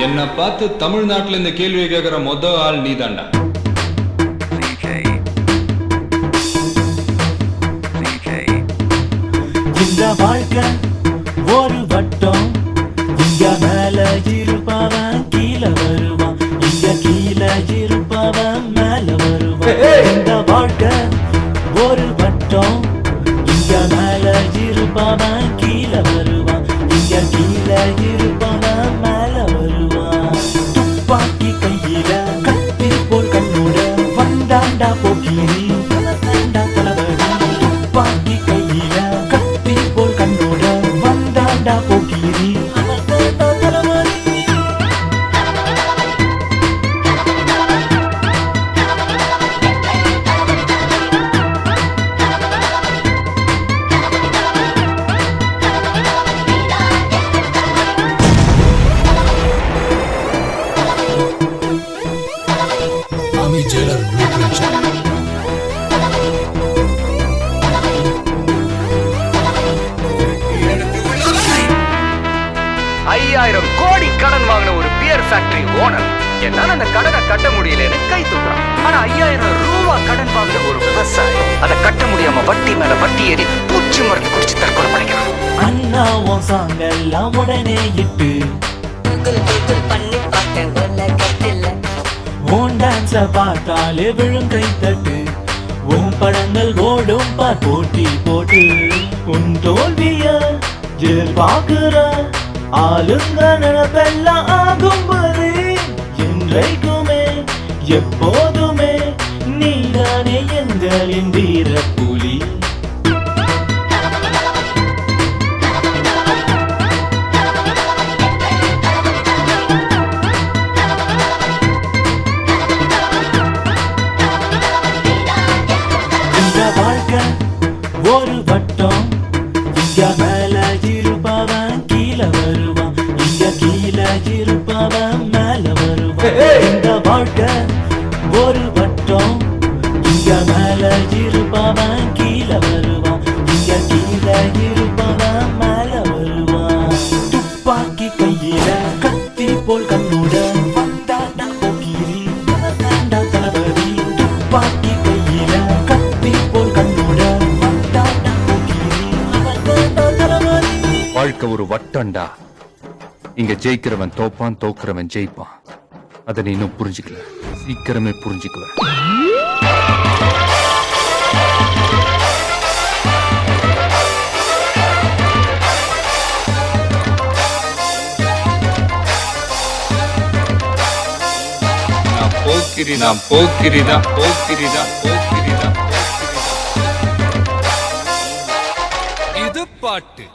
என்ன பார்த்து தமிழ்நாட்டுல இந்த கேள்வி கேட்கிற மொத ஆள் நீதாண்டா. இந்த வாழ்க்கை ஒரு வட்டம், இங்க மேல இருப்பவன் கீழே வருவான், இங்க கீழே இருப்பவன் மேல வருவான். இந்த வாழ்க்கை ஒரு வட்டம், இங்க மேல இருப்பவன் கீழே வருவான், இங்க கீழே இருப்பவன் மேல வருவான். துப்பாக்கி கையில கத்தி போல் கண்ணோட வந்தாண்டா போக்கிரி தளபதி. துப்பாக்கி கையில கத்தி போல் கண்ணோட வந்தாண்டா போக்கிரி தளபதி. আমি জেলার ব্লুপ্রিন্ট 5000 கோடி கடன் வாங்கின ஒரு பியர் ஃபேக்டரி ஓனர் என்னால அந்த கடனை கட்ட முடியலன்னு கை தூக்குறான். ஆனா 5000 ரூபாய் கடன் வாங்கின ஒரு விவசாயி அதை கட்ட முடியாம வட்டி மேல வட்டி ஏறி பூச்சி மருந்து குடிச்சு தற்கொலை பண்ணிக்கிறான். அண்ணா உன் சாங் எல்லாம் உடனே இட்டு கூகுள் பண்ணி பார்த்தேன் உலகத்தில். உன் டான்ஸ பார்த்தாலே விழும் கை தட்டு, உன் படங்கள் ஓடும் பார் போட்டி போட்டு. உன் தோல்விய எதிர்பார்க்கிற ஆளுங்க நினைப்பெல்லாம் ஆகும்போது என்றைக்குமே எப்போதுமே நீதானே எங்களின் வீர புலி. இந்த வாழ்க்கை ஒரு வட்டம், இங்க மேல இருப்பவன் கீழே வருவான், இங்க கீழே இருப்பவன் மேல வருவான். இந்த வாழ்க்கை ஒரு வட்டம், இங்க மேல இருப்பவன் கீழே வருவான், இங்க கீழே இருப்பவன் மேல வருவான். துப்பாக்கி கையில கத்தி போல் கண்ணோட வந்தாண்டா போக்கிரி வந்தாண்டா தளபதி. துப்பாக்கி கையில கத்தி போல் கண்ணோட வந்தாண்டா போக்கிரி வந்தாண்டா தளபதி. வாழ்க்கை ஒரு வட்டம்டா. இங்க ஜெயிக்கிறவன் தோப்பான், தோக்குறவன் ஜெயிப்பான். அதை நீ இன்னும் புரிஞ்சுக்கல, சீக்கிரமே புரிஞ்சுக்குவேன். நான் போக்கிரி, நான் போக்கிரிதான், போக்கிரிதான், போக்கிரிதான், போக்கிரிதான். இது பாட்டு.